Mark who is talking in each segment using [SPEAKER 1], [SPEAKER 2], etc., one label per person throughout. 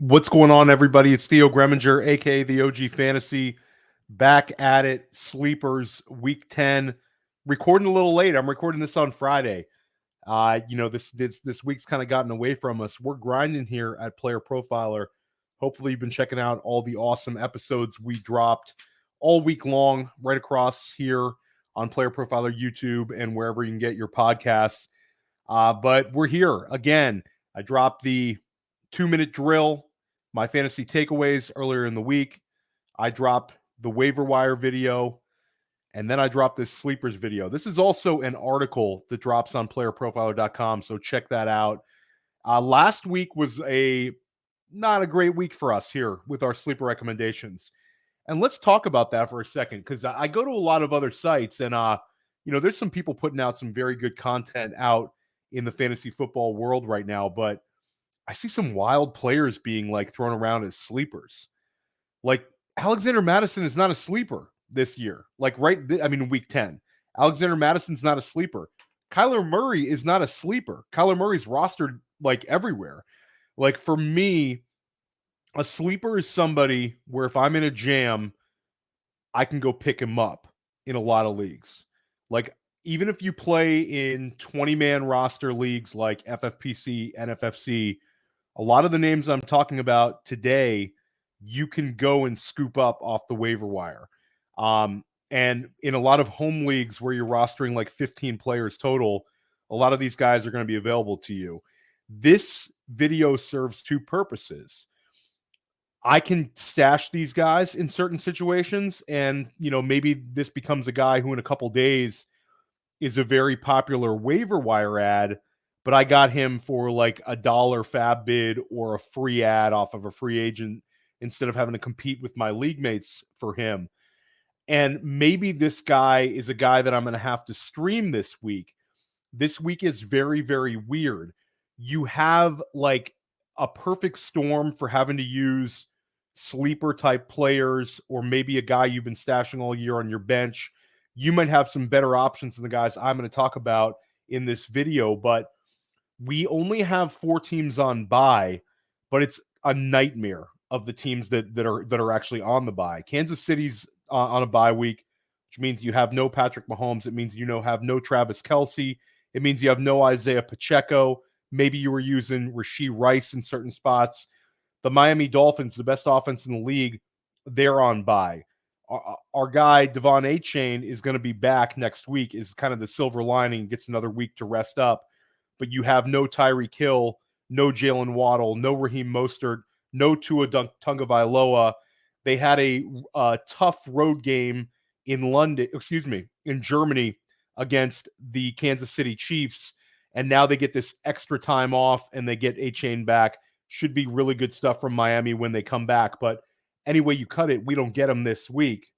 [SPEAKER 1] What's going on, everybody? It's Theo Gremminger, aka the OG Fantasy, back at it. Sleepers Week 10. Recording a little late. I'm recording this on Friday. This week's kind of gotten away from us. We're grinding here at Player Profiler. Hopefully, you've been checking out all the awesome episodes we dropped all week long, right across here on Player Profiler YouTube and wherever you can get your podcasts. But we're here again. I dropped the 2-minute drill, my fantasy takeaways earlier in the week. I dropped the waiver wire video, and then I dropped this sleepers video. This is also an article that drops on playerprofiler.com, so check that out. Last week was not a great week for us here with our sleeper recommendations. And let's talk about that for a second, because I go to a lot of other sites, and there's some people putting out some very good content out in the fantasy football world right now, but I see some wild players being thrown around as sleepers. Like Alexander Madison is not a sleeper this year. Week 10. Alexander Madison's not a sleeper. Kyler Murray is not a sleeper. Kyler Murray's rostered everywhere. For me, a sleeper is somebody where if I'm in a jam, I can go pick him up in a lot of leagues. Even if you play in 20-man roster leagues like FFPC, NFFC, a lot of the names I'm talking about today, you can go and scoop up off the waiver wire. And in a lot of home leagues where you're rostering 15 players total, a lot of these guys are going to be available to you. This video serves two purposes. I can stash these guys in certain situations, and maybe this becomes a guy who in a couple days is a very popular waiver wire ad, but I got him for $1 fab bid or a free ad off of a free agent instead of having to compete with my league mates for him. And maybe this guy is a guy that I'm going to have to stream this week. This week is very, very weird. You have a perfect storm for having to use sleeper type players, or maybe a guy you've been stashing all year on your bench. You might have some better options than the guys I'm going to talk about in this video, but we only have 4 teams on bye, but it's a nightmare of the teams that are actually on the bye. Kansas City's on a bye week, which means you have no Patrick Mahomes. It means have no Travis Kelce. It means you have no Isaiah Pacheco. Maybe you were using Rashee Rice in certain spots. The Miami Dolphins, the best offense in the league, they're on bye. Our guy, Devon A-Chain, is going to be back next week, is kind of the silver lining, gets another week to rest up. But you have no Tyreek Hill, no Jalen Waddle, no Raheem Mostert, no Tua Tagovailoa. They had a tough road game in Germany against the Kansas City Chiefs, and now they get this extra time off and they get A-Chain back. Should be really good stuff from Miami when they come back. But anyway you cut it, we don't get them this week.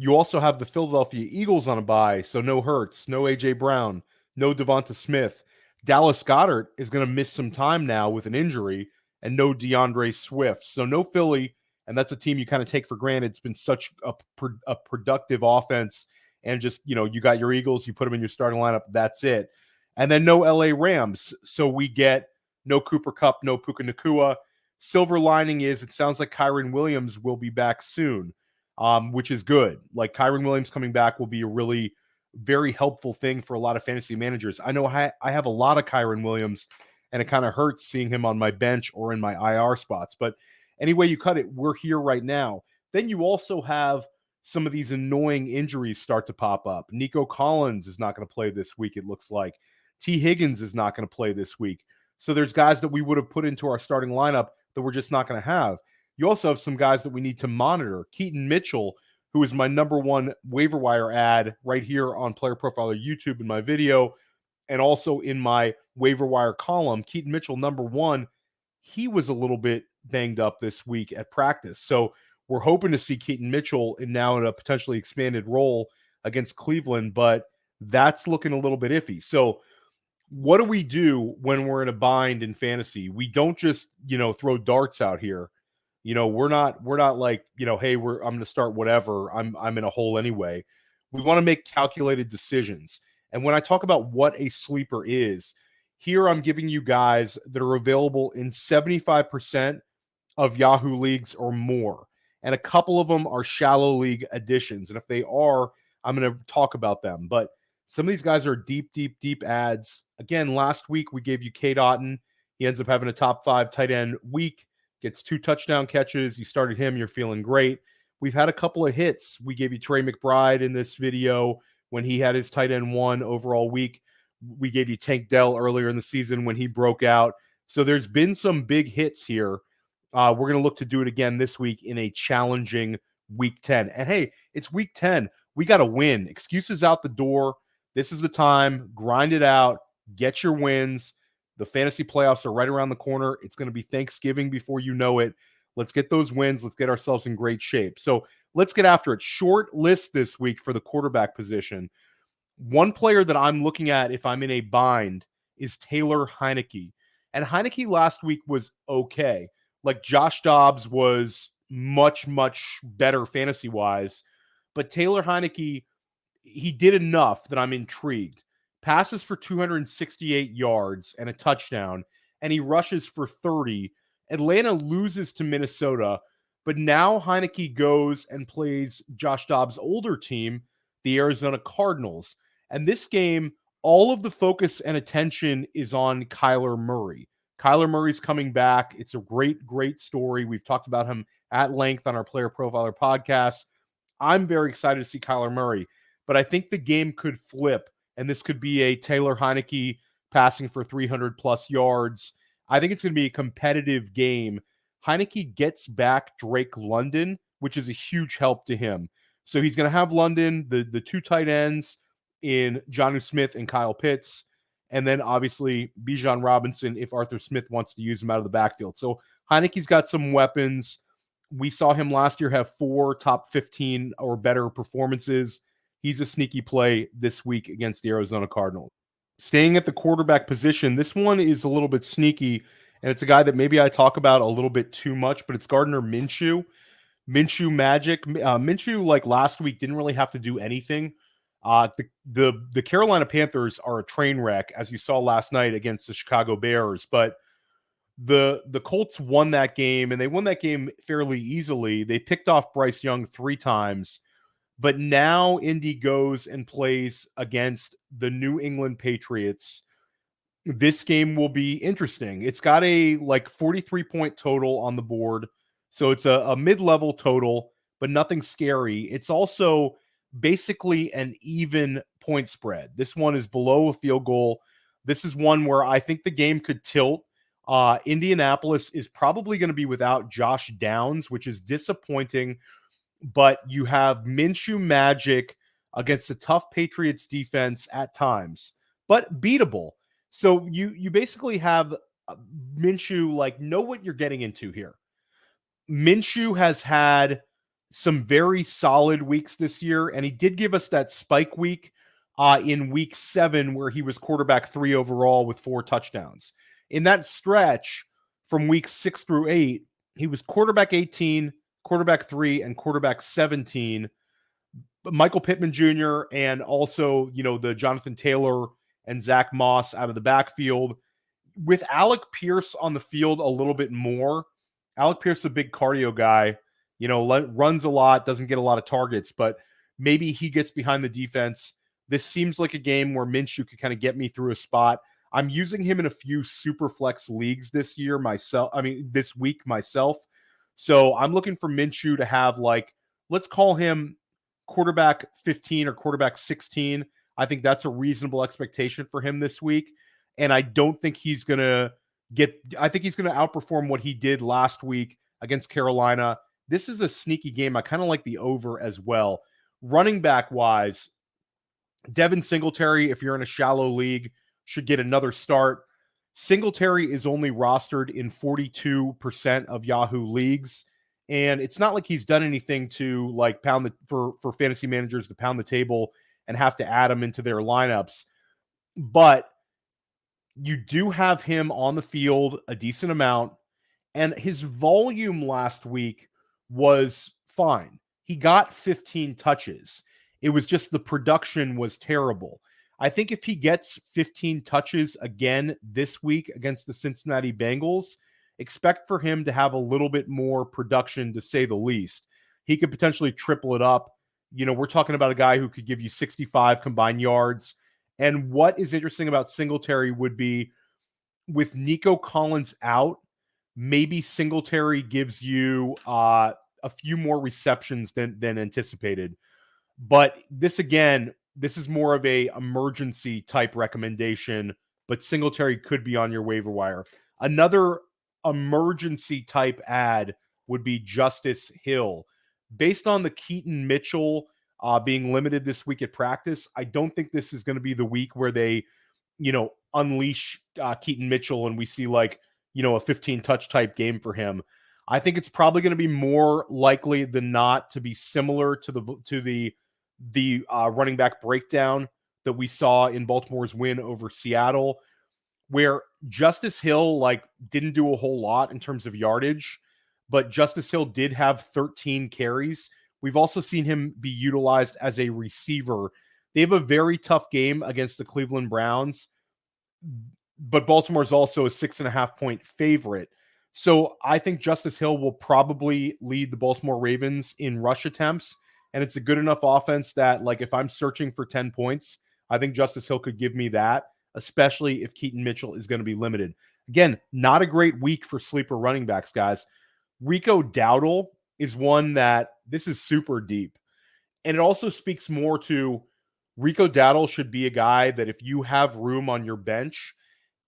[SPEAKER 1] You also have the Philadelphia Eagles on a bye, so no Hurts, no A.J. Brown, no Devonta Smith. Dallas Goedert is going to miss some time now with an injury, and no DeAndre Swift. So no Philly, and that's a team you kind of take for granted. It's been such a productive offense, and just, you got your Eagles, you put them in your starting lineup, that's it. And then no L.A. Rams, so we get no Cooper Kupp, no Puka Nacua. Silver lining is it sounds like Kyren Williams will be back soon. Which is good. Kyren Williams coming back will be a really very helpful thing for a lot of fantasy managers. I know I have a lot of Kyren Williams, and it kind of hurts seeing him on my bench or in my IR spots. But anyway you cut it, we're here right now. Then you also have some of these annoying injuries start to pop up. Nico Collins is not going to play this week, it looks like. T. Higgins is not going to play this week. So there's guys that we would have put into our starting lineup that we're just not going to have. You also have some guys that we need to monitor. Keaton Mitchell, who is my number one waiver wire ad right here on Player Profiler YouTube in my video, and also in my waiver wire column. Keaton Mitchell, number one, he was a little bit banged up this week at practice. So we're hoping to see Keaton Mitchell now in a potentially expanded role against Cleveland, but that's looking a little bit iffy. So what do we do when we're in a bind in fantasy? We don't just, throw darts out here. We're not hey, I'm going to start whatever. I'm in a hole anyway. We want to make calculated decisions. And when I talk about what a sleeper is, Here I'm giving you guys that are available in 75% of Yahoo Leagues or more. And a couple of them are shallow league additions. And if they are, I'm going to talk about them. But some of these guys are deep, deep, deep ads. Again, last week we gave you Cade Otton. He ends up having a top 5 tight end week, gets 2 touchdown catches. You started him, you're feeling great. We've had a couple of hits. We gave you Trey McBride in this video when he had his tight end 1 overall week. We gave you Tank Dell earlier in the season when he broke out. So there's been some big hits here. We're going to look to do it again this week in a challenging week 10. And hey, it's week 10. We got to win. Excuses out the door. This is the time. Grind it out. Get your wins. The fantasy playoffs are right around the corner. It's going to be Thanksgiving before you know it. Let's get those wins. Let's get ourselves in great shape. So let's get after it. Short list this week for the quarterback position. One player that I'm looking at if I'm in a bind is Taylor Heinicke. And Heinicke last week was okay. Like Josh Dobbs was much, much better fantasy-wise. But Taylor Heinicke, he did enough that I'm intrigued. Passes for 268 yards and a touchdown, and he rushes for 30. Atlanta loses to Minnesota, but now Heinicke goes and plays Josh Dobbs' older team, the Arizona Cardinals. And this game, all of the focus and attention is on Kyler Murray. Kyler Murray's coming back. It's a great, great story. We've talked about him at length on our Player Profiler podcast. I'm very excited to see Kyler Murray, but I think the game could flip. And this could be a Taylor Heinicke passing for 300-plus yards. I think it's going to be a competitive game. Heinicke gets back Drake London, which is a huge help to him. So he's going to have London, the 2 tight ends in Jonnu Smith and Kyle Pitts, and then obviously Bijan Robinson if Arthur Smith wants to use him out of the backfield. So Heinicke's got some weapons. We saw him last year have 4 top 15 or better performances. He's a sneaky play this week against the Arizona Cardinals. Staying at the quarterback position, this one is a little bit sneaky, and it's a guy that maybe I talk about a little bit too much, but it's Gardner Minshew. Minshew magic. Minshew, like last week, didn't really have to do anything. The Carolina Panthers are a train wreck, as you saw last night against the Chicago Bears, but the Colts won that game, and they won that game fairly easily. They picked off Bryce Young 3 times. But now Indy goes and plays against the New England Patriots. This game will be interesting. It's got a 43-point total on the board. So it's a mid-level total, but nothing scary. It's also basically an even point spread. This one is below a field goal. This is one where I think the game could tilt. Indianapolis is probably going to be without Josh Downs, which is disappointing. But you have Minshew magic against a tough Patriots defense at times, but beatable. So you basically have Minshew, know what you're getting into here. Minshew has had some very solid weeks this year, and he did give us that spike week in week 7 where he was quarterback 3 overall with 4 touchdowns. In that stretch from week 6 through 8, he was quarterback 18, quarterback 3, and quarterback 17. Michael Pittman Jr. and also, the Jonathan Taylor and Zach Moss out of the backfield. With Alec Pierce on the field a little bit more. Alec Pierce is a big cardio guy, runs a lot, doesn't get a lot of targets, but maybe he gets behind the defense. This seems like a game where Minshew could kind of get me through a spot. I'm using him in a few super flex leagues this week myself. So I'm looking for Minshew to have let's call him quarterback 15 or quarterback 16. I think that's a reasonable expectation for him this week. And I don't think he's going to I think he's going to outperform what he did last week against Carolina. This is a sneaky game. I kind of like the over as well. Running back wise, Devin Singletary, if you're in a shallow league, should get another start. Singletary is only rostered in 42% of Yahoo leagues. And it's not like he's done anything to pound for fantasy managers to pound the table and have to add him into their lineups. But you do have him on the field a decent amount. And his volume last week was fine. He got 15 touches. It was just the production was terrible. I think if he gets 15 touches again this week against the Cincinnati Bengals, expect for him to have a little bit more production, to say the least. He could potentially triple it up. We're talking about a guy who could give you 65 combined yards. And what is interesting about Singletary would be, with Nico Collins out, maybe Singletary gives you a few more receptions than anticipated. But this is more of a emergency type recommendation, but Singletary could be on your waiver wire. Another emergency type ad would be Justice Hill. Based on the Keaton Mitchell being limited this week at practice, I don't think this is going to be the week where they, unleash Keaton Mitchell and we see a 15 touch type game for him. I think it's probably going to be more likely than not to be similar to the running back breakdown that we saw in Baltimore's win over Seattle, where Justice Hill didn't do a whole lot in terms of yardage, but Justice Hill did have 13 carries. We've also seen him be utilized as a receiver. They have a very tough game against the Cleveland Browns, but Baltimore's also a 6.5-point favorite. So I think Justice Hill will probably lead the Baltimore Ravens in rush attempts. And it's a good enough offense that, if I'm searching for 10 points, I think Justice Hill could give me that, especially if Keaton Mitchell is going to be limited. Again, not a great week for sleeper running backs, guys. Rico Dowdle is one that this is super deep. And it also speaks more to Rico Dowdle should be a guy that if you have room on your bench,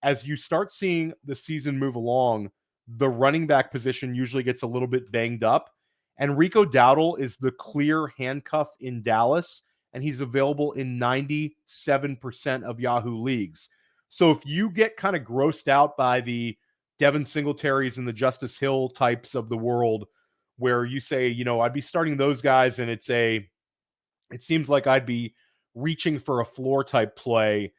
[SPEAKER 1] as you start seeing the season move along, the running back position usually gets a little bit banged up. And Rico Dowdle is the clear handcuff in Dallas, and he's available in 97% of Yahoo leagues. So if you get kind of grossed out by the Devin Singletaries and the Justice Hill types of the world, where you say, I'd be starting those guys, and it seems like I'd be reaching for a floor type play.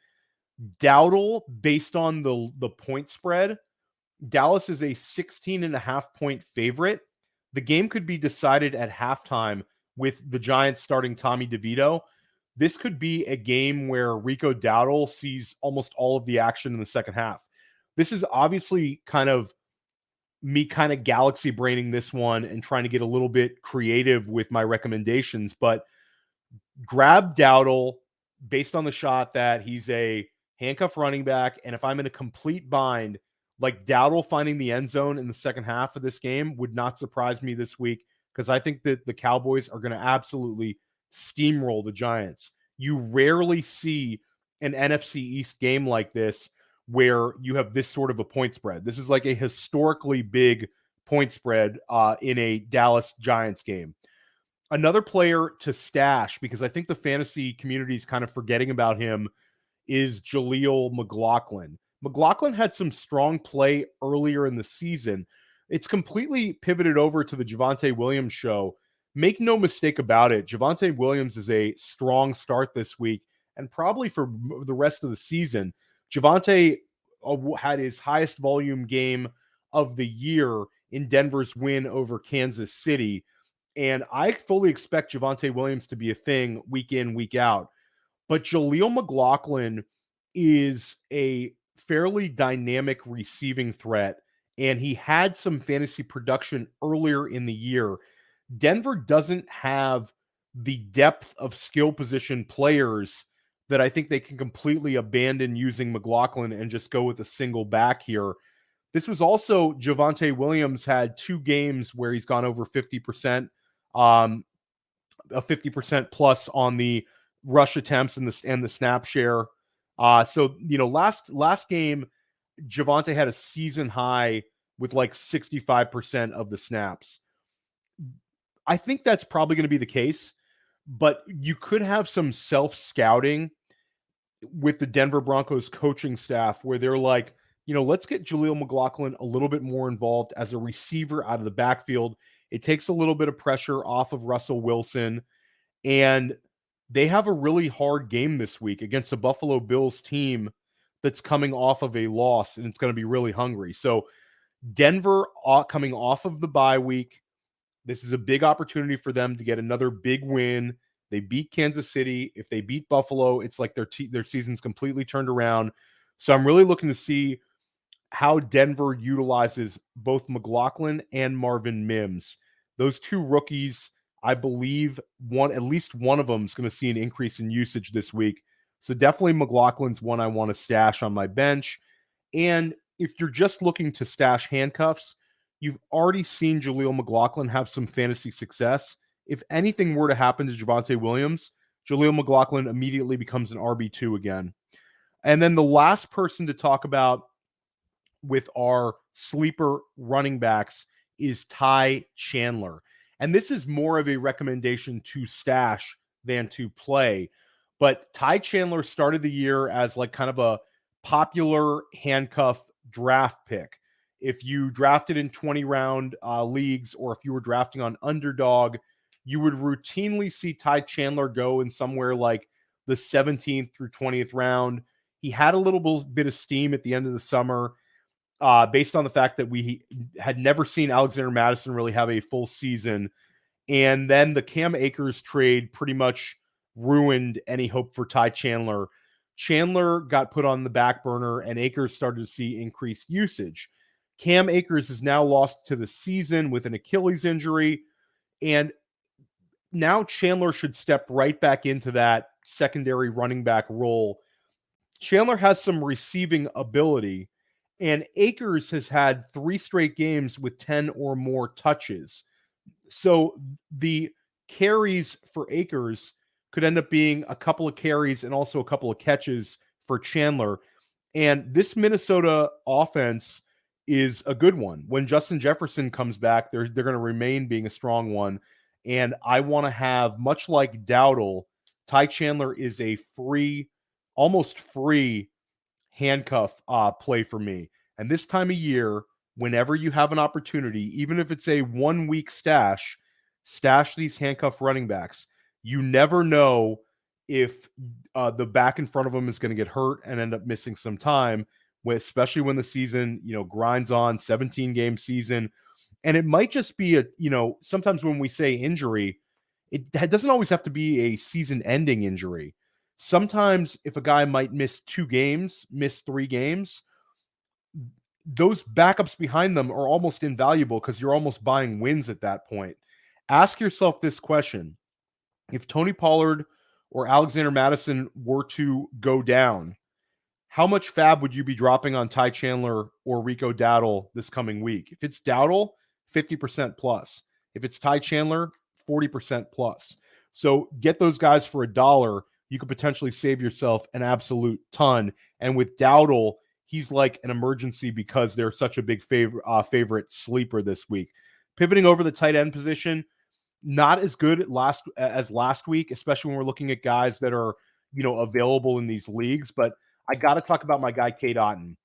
[SPEAKER 1] Dowdle, based on the point spread, Dallas is a 16.5-point favorite. The game could be decided at halftime with the Giants starting Tommy DeVito. This could be a game where Rico Dowdle sees almost all of the action in the second half. This is obviously me galaxy braining this one and trying to get a little bit creative with my recommendations, but grab Dowdle based on the shot that he's a handcuff running back. And if I'm in a complete bind, Dowdle finding the end zone in the second half of this game would not surprise me this week, because I think that the Cowboys are going to absolutely steamroll the Giants. You rarely see an NFC East game like this where you have this sort of a point spread. This is a historically big point spread in a Dallas Giants game. Another player to stash, because I think the fantasy community is kind of forgetting about him, is Jaleel McLaughlin. McLaughlin had some strong play earlier in the season. It's completely pivoted over to the Javonte Williams show. Make no mistake about it, Javonte Williams is a strong start this week, and probably for the rest of the season. Javonte had his highest volume game of the year in Denver's win over Kansas City. And I fully expect Javonte Williams to be a thing week in, week out. But Jaleel McLaughlin is a fairly dynamic receiving threat, and he had some fantasy production earlier in the year. Denver doesn't have the depth of skill position players that I think they can completely abandon using McLaughlin and just go with a single back here. This was also Javonte Williams had 2 games where he's gone over 50%, a 50% plus on the rush attempts and the snap share. So last game, Javonte had a season high with 65% of the snaps. I think that's probably going to be the case, but you could have some self-scouting with the Denver Broncos coaching staff where they're let's get Jaleel McLaughlin a little bit more involved as a receiver out of the backfield. It takes a little bit of pressure off of Russell Wilson, and they have a really hard game this week against a Buffalo Bills team that's coming off of a loss, and it's going to be really hungry. So Denver coming off of the bye week, this is a big opportunity for them to get another big win. They beat Kansas City. If they beat Buffalo, it's like their season's completely turned around. So I'm really looking to see how Denver utilizes both McLaughlin and Marvin Mims. Those two rookies, I believe at least one of them is going to see an increase in usage this week. So definitely McLaughlin's one I want to stash on my bench. And if you're just looking to stash handcuffs, you've already seen Jahlil McLaughlin have some fantasy success. If anything were to happen to Javon Williams, Jahlil McLaughlin immediately becomes an RB2 again. And then the last person to talk about with our sleeper running backs is Tai Chandler. And this is more of a recommendation to stash than to play. But Tai Chandler started the year as like kind of a popular handcuff draft pick. If you drafted in 20-round leagues, or if you were drafting on Underdog, you would routinely see Tai Chandler go in somewhere like the 17th through 20th round. He had a little bit of steam at the end of the summer, based on the fact that we had never seen Alexander Mattison really have a full season. And then the Cam Akers trade pretty much ruined any hope for Tai Chandler. Chandler got put on the back burner, and Akers started to see increased usage. Cam Akers is now lost to the season with an Achilles injury, and now Chandler should step right back into that secondary running back role. Chandler has some receiving ability, and Akers has had 3 straight games with 10 or more touches. So the carries for Akers could end up being a couple of carries and also a couple of catches for Chandler. And this Minnesota offense is a good one. When Justin Jefferson comes back, they're going to remain being a strong one. And I want to have, much like Dowdle, Tai Chandler is a almost free handcuff play for me. And this time of year, whenever you have an opportunity, even if it's a 1-week stash these handcuff running backs. You never know if the back in front of them is going to get hurt and end up missing some time, especially when the season, grinds on, 17-game season. And it might just be sometimes when we say injury, it doesn't always have to be a season-ending injury. Sometimes if a guy might miss 2 games, miss 3 games, those backups behind them are almost invaluable because you're almost buying wins at that point. Ask yourself this question. If Tony Pollard or Alexander Mattison were to go down, how much fab would you be dropping on Tai Chandler or Rico Dowdle this coming week? If it's Dowdle, 50% plus. If it's Tai Chandler, 40% plus. So get those guys for $1. You could potentially save yourself an absolute ton. And with Dowdle, he's like an emergency because they're such a big favorite sleeper this week. Pivoting over the tight end position, not as good as last week, especially when we're looking at guys that are, available in these leagues. But I got to talk about my guy, Cade Otton.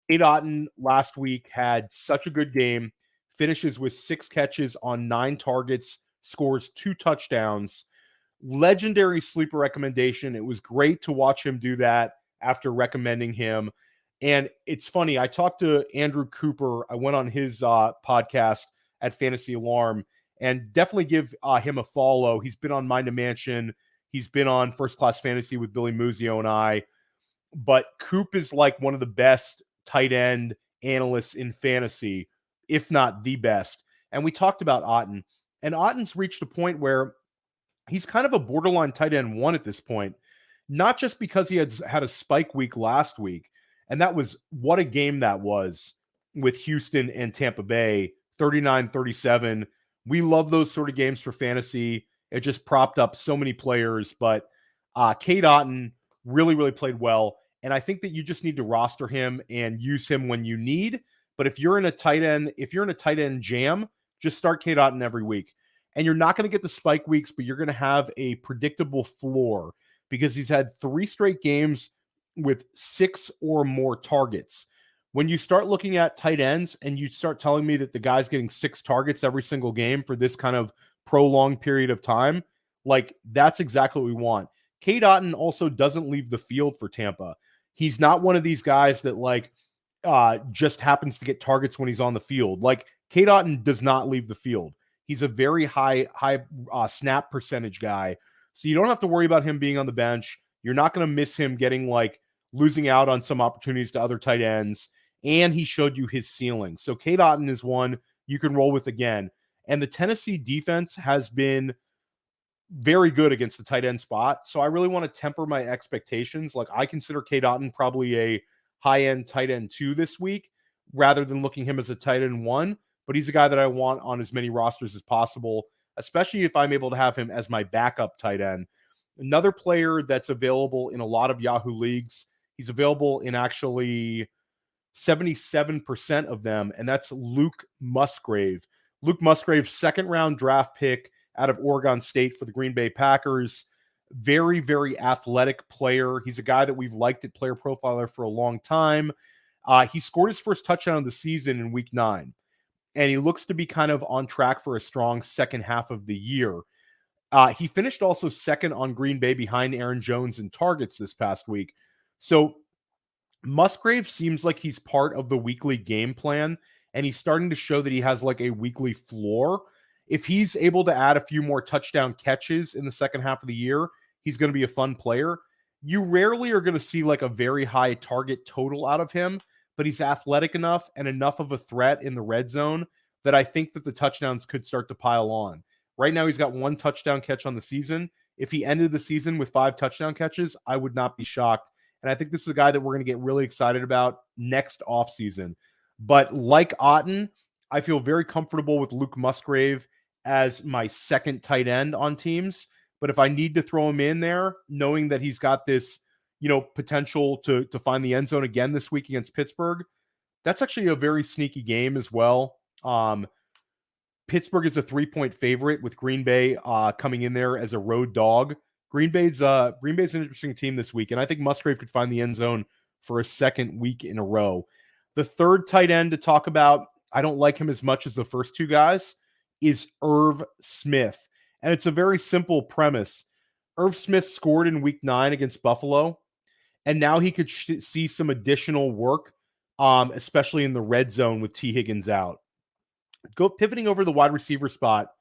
[SPEAKER 1] Cade Otton last week had such a good game, finishes with 6 catches on 9 targets, scores 2 touchdowns. Legendary sleeper recommendation. It was great to watch him do that after recommending him. And it's funny, I talked to Andrew Cooper. I went on his podcast at Fantasy Alarm, and definitely give him a follow. He's been on Mind to Mansion. He's been on First Class Fantasy with Billy Muzio and I. But Coop is like one of the best tight end analysts in fantasy, if not the best. And we talked about Otton. And Otton's reached a point where he's kind of a borderline tight end 1 at this point. Not just because he had a spike week last week. And that was, what a game that was with Houston and Tampa Bay, 39-37. We love those sort of games for fantasy. It just propped up so many players. But Cade Otton really, really played well. And I think that you just need to roster him and use him when you need. But if you're in a tight end jam, just start Cade Otton every week. And you're not going to get the spike weeks, but you're going to have a predictable floor because he's had 3 straight games with 6 or more targets. When you start looking at tight ends and you start telling me that the guy's getting 6 targets every single game for this kind of prolonged period of time, like, that's exactly what we want. Cade Otton also doesn't leave the field for Tampa. He's not one of these guys that just happens to get targets when he's on the field. Like, Cade Otton does not leave the field. He's a very high snap percentage guy. So you don't have to worry about him being on the bench. You're not going to miss him getting losing out on some opportunities to other tight ends. And he showed you his ceiling. So Cade Otton is one you can roll with again. And the Tennessee defense has been very good against the tight end spot. So I really want to temper my expectations. I consider Cade Otton probably a high-end tight end 2 this week rather than looking him as a tight end 1. But he's a guy that I want on as many rosters as possible, especially if I'm able to have him as my backup tight end. Another player that's available in a lot of Yahoo leagues, he's available in actually 77% of them, and that's Luke Musgrave. Luke Musgrave, second-round draft pick out of Oregon State for the Green Bay Packers. Very, very athletic player. He's a guy that we've liked at Player Profiler for a long time. He scored his first touchdown of the season in Week 9, and he looks to be kind of on track for a strong second half of the year. He finished also second on Green Bay behind Aaron Jones in targets this past week. So Musgrave seems like he's part of the weekly game plan, and he's starting to show that he has a weekly floor. If he's able to add a few more touchdown catches in the second half of the year, he's going to be a fun player. You rarely are going to see a very high target total out of him, but he's athletic enough and enough of a threat in the red zone that I think that the touchdowns could start to pile on. Right now, he's got 1 touchdown catch on the season. If he ended the season with 5 touchdown catches, I would not be shocked. And I think this is a guy that we're going to get really excited about next offseason. But like Otton, I feel very comfortable with Luke Musgrave as my second tight end on teams. But if I need to throw him in there, knowing that he's got this, potential to find the end zone again this week against Pittsburgh, that's actually a very sneaky game as well. Pittsburgh is a 3-point favorite with Green Bay coming in there as a road dog. Green Bay's an interesting team this week, and I think Musgrave could find the end zone for a second week in a row. The third tight end to talk about, I don't like him as much as the first 2 guys, is Irv Smith. And it's a very simple premise. Irv Smith scored in Week 9 against Buffalo, and now he could see some additional work, especially in the red zone with T. Higgins out. Pivoting over the wide receiver spot,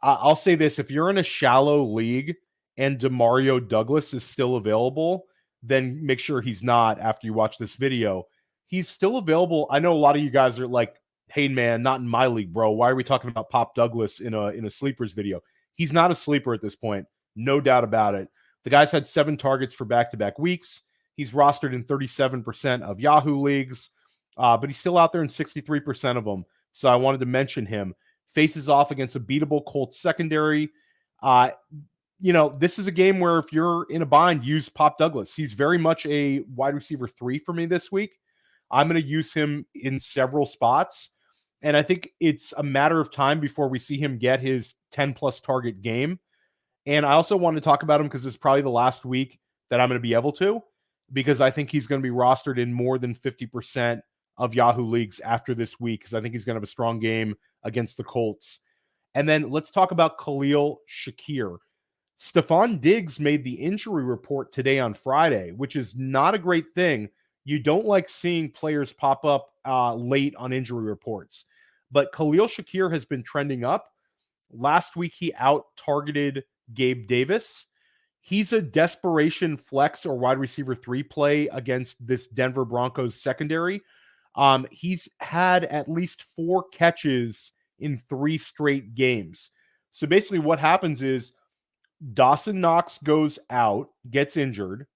[SPEAKER 1] I'll say this. If you're in a shallow league and Demario Douglas is still available, then make sure he's not after you watch this video. He's still available. I know a lot of you guys are like, hey, man, not in my league, bro. Why are we talking about Pop Douglas in a sleepers video? He's not a sleeper at this point. No doubt about it. The guy's had 7 targets for back-to-back weeks. He's rostered in 37% of Yahoo leagues, but he's still out there in 63% of them. So I wanted to mention him. Faces off against a beatable Colts secondary. This is a game where if you're in a bind, use Pop Douglas. He's very much a wide receiver 3 for me this week. I'm going to use him in several spots. And I think it's a matter of time before we see him get his 10-plus target game. And I also want to talk about him because it's probably the last week that I'm going to be able to, because I think he's going to be rostered in more than 50% of Yahoo leagues after this week, because I think he's going to have a strong game against the Colts. And then let's talk about Kahlil Shakir. Stephon Diggs made the injury report today on Friday, which is not a great thing. You don't like seeing players pop up late on injury reports. But Kahlil Shakir has been trending up. Last week, he out-targeted Gabe Davis. He's a desperation flex or wide receiver 3 play against this Denver Broncos secondary. He's had at least 4 catches in 3 straight games. So basically what happens is Dawson Knox goes out, gets injured.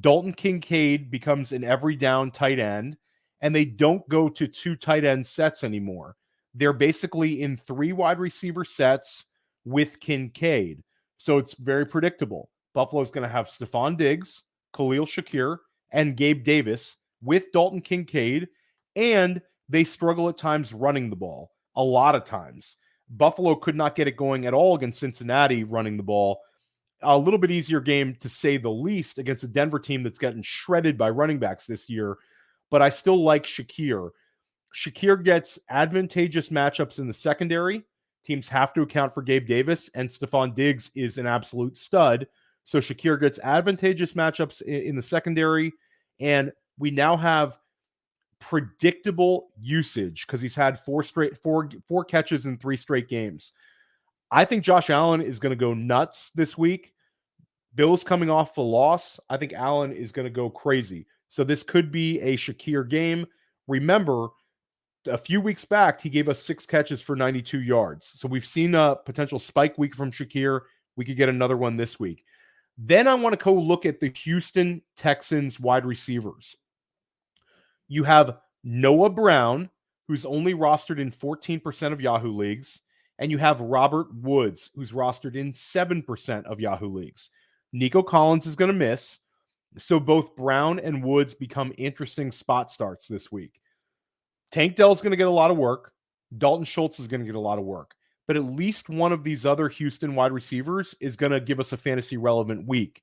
[SPEAKER 1] Dalton Kincaid becomes an every down tight end, and they don't go to 2 tight end sets anymore. They're basically in 3 wide receiver sets with Kincaid. So it's very predictable. Buffalo's going to have Stephon Diggs, Kahlil Shakir, and Gabe Davis with Dalton Kincaid, and they struggle at times running the ball. A lot of times. Buffalo could not get it going at all against Cincinnati running the ball. A little bit easier game, to say the least, against a Denver team that's gotten shredded by running backs this year. But I still like Shakir. Shakir gets advantageous matchups in the secondary. Teams have to account for Gabe Davis, and Stephon Diggs is an absolute stud. So Shakir gets advantageous matchups in the secondary, and we now have predictable usage because he's had 4 catches in 3 straight games. I think Josh Allen is going to go nuts this week. Bills coming off a loss. I think Allen is going to go crazy. So this could be a Shakir game. Remember, a few weeks back, he gave us 6 catches for 92 yards. So we've seen a potential spike week from Shakir. We could get another one this week. Then I want to go look at the Houston Texans wide receivers. You have Noah Brown, who's only rostered in 14% of Yahoo Leagues, and you have Robert Woods, who's rostered in 7% of Yahoo Leagues. Nico Collins is going to miss, so both Brown and Woods become interesting spot starts this week. Tank Dell's going to get a lot of work. Dalton Schultz is going to get a lot of work. But at least one of these other Houston wide receivers is going to give us a fantasy relevant week.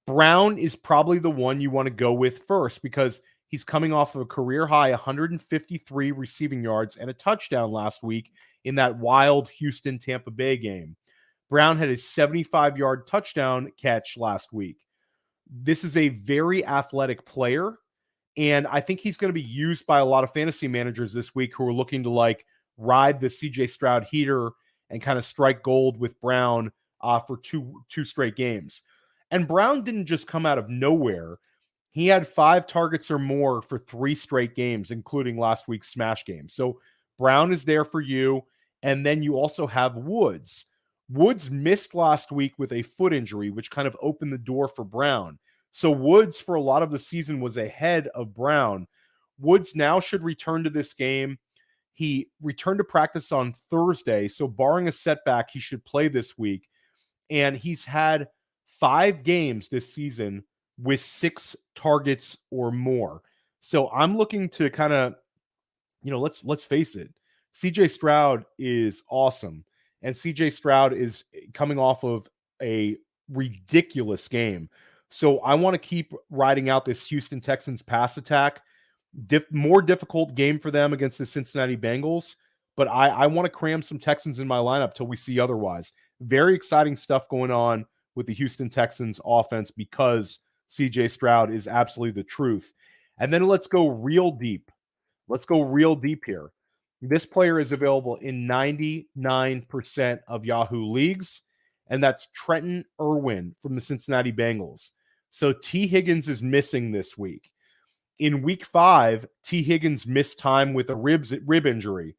[SPEAKER 1] Brown is probably the one you want to go with first because he's coming off of a career high 153 receiving yards and a touchdown last week in that wild Houston-Tampa Bay game. Brown had a 75-yard touchdown catch last week. This is a very athletic player, and I think he's going to be used by a lot of fantasy managers this week who are looking to like ride the CJ Stroud heater and kind of strike gold with Brown for two straight games. And Brown didn't just come out of nowhere. He had 5 targets or more for 3 straight games, including last week's smash game. So Brown is there for you. And then you also have Woods. Woods missed last week with a foot injury, which kind of opened the door for Brown. So Woods for a lot of the season was ahead of Brown. Woods now should return to this game. He returned to practice on Thursday. So barring a setback, he should play this week. And he's had 5 games this season with 6 targets or more. So I'm looking to kind of, let's face it. CJ Stroud is awesome. And CJ Stroud is coming off of a ridiculous game. So I want to keep riding out this Houston Texans pass attack. More difficult game for them against the Cincinnati Bengals. But I want to cram some Texans in my lineup till we see otherwise. Very exciting stuff going on with the Houston Texans offense because CJ Stroud is absolutely the truth. And then let's go real deep. Let's go real deep here. This player is available in 99% of Yahoo Leagues, and that's Trenton Irwin from the Cincinnati Bengals. So T. Higgins is missing this week. In week 5, T. Higgins missed time with a rib injury,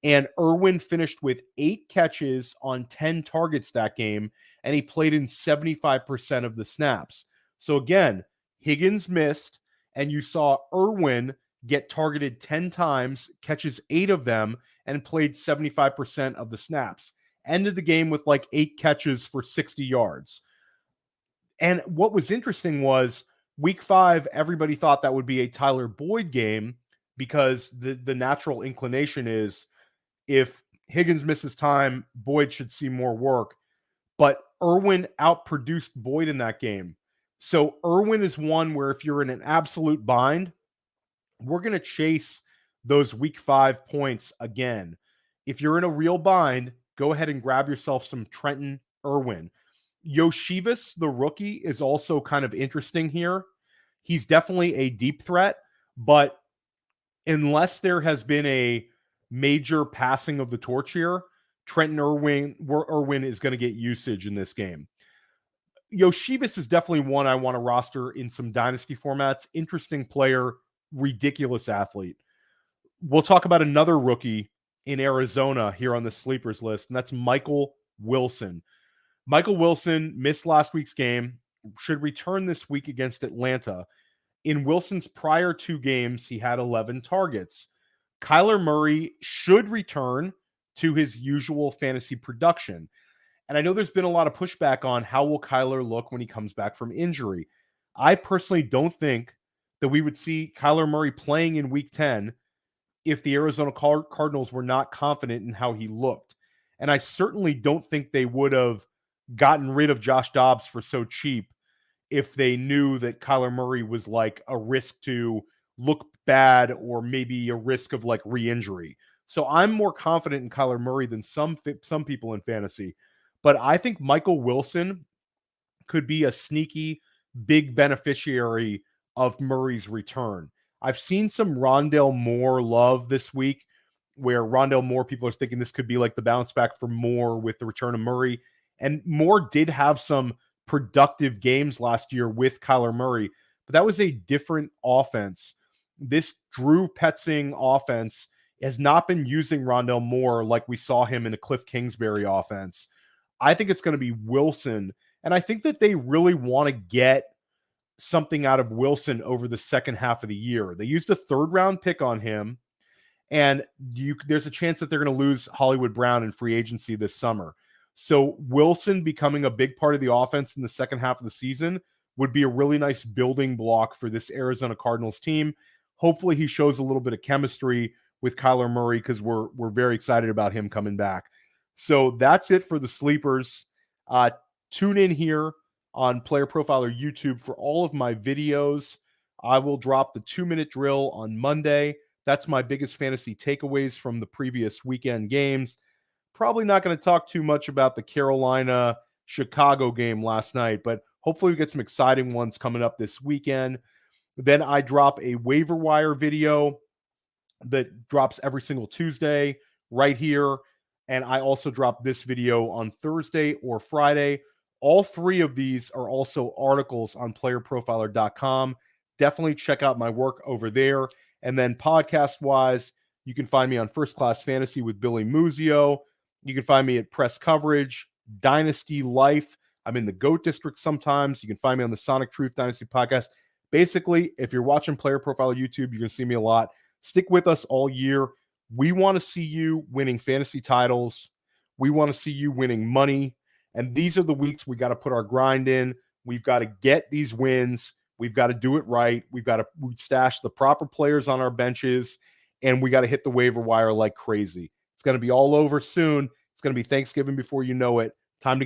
[SPEAKER 1] and Irwin finished with 8 catches on 10 targets that game, and he played in 75% of the snaps. So again, Higgins missed, and you saw Irwin get targeted 10 times, catches 8 of them, and played 75% of the snaps. Ended the game with like 8 catches for 60 yards. And what was interesting was week 5, everybody thought that would be a Tyler Boyd game because the natural inclination is if Higgins misses time, Boyd should see more work. But Irwin outproduced Boyd in that game. So Irwin is one where if you're in an absolute bind, we're going to chase those week 5 points again. If you're in a real bind, go ahead and grab yourself some Trenton Irwin. Yoshivas, the rookie, is also kind of interesting here. He's definitely a deep threat, but unless there has been a major passing of the torch here, Trenton Irwin is going to get usage in this game. Yoshivas is definitely one I want to roster in some dynasty formats. Interesting player, ridiculous athlete. We'll talk about another rookie in Arizona here on the sleepers list, and that's Michael Wilson. Michael Wilson missed last week's game, should return this week against Atlanta. In Wilson's prior 2 games, he had 11 targets. Kyler Murray should return to his usual fantasy production. And I know there's been a lot of pushback on how will Kyler look when he comes back from injury. I personally don't think that we would see Kyler Murray playing in week 10 if the Arizona Cardinals were not confident in how he looked. And I certainly don't think they would have gotten rid of Josh Dobbs for so cheap if they knew that Kyler Murray was like a risk to look bad or maybe a risk of like re-injury. So I'm more confident in Kyler Murray than some people in fantasy. But I think Michael Wilson could be a sneaky big beneficiary of Murray's return. I've seen some Rondale Moore love this week. where Rondale Moore, people are thinking this could be like the bounce back for Moore with the return of Murray. And Moore did have some productive games last year with Kyler Murray, but that was a different offense. This Drew Petzing offense has not been using Rondale Moore like we saw him in a Cliff Kingsbury offense. I think it's going to be Wilson, and I think that they really want to get something out of Wilson over the second half of the year. They used a 3rd-round pick on him, and there's a chance that they're going to lose Hollywood Brown in free agency this summer. So Wilson becoming a big part of the offense in the second half of the season would be a really nice building block for this Arizona Cardinals team. Hopefully he shows a little bit of chemistry with Kyler Murray, because we're very excited about him coming back. So that's it for the sleepers. Tune in here on Player Profiler YouTube for all of my videos. I will drop the 2-minute drill on Monday. That's my biggest fantasy takeaways from the previous weekend games. Probably not going to talk too much about the Carolina-Chicago game last night, but hopefully we get some exciting ones coming up this weekend. Then I drop a waiver wire video that drops every single Tuesday right here. And I also drop this video on Thursday or Friday. All 3 of these are also articles on playerprofiler.com. Definitely check out my work over there. And then podcast-wise, you can find me on First Class Fantasy with Billy Muzio. You can find me at Press Coverage, Dynasty Life. I'm in the GOAT District sometimes. You can find me on the Sonic Truth Dynasty podcast. Basically, if you're watching Player Profiler YouTube, you're going to see me a lot. Stick with us all year. We want to see you winning fantasy titles. We want to see you winning money. And these are the weeks we got to put our grind in. We've got to get these wins. We've got to do it right. We've got to stash the proper players on our benches, and we got to hit the waiver wire like crazy. It's going to be all over soon. It's going to be Thanksgiving before you know it. Time to get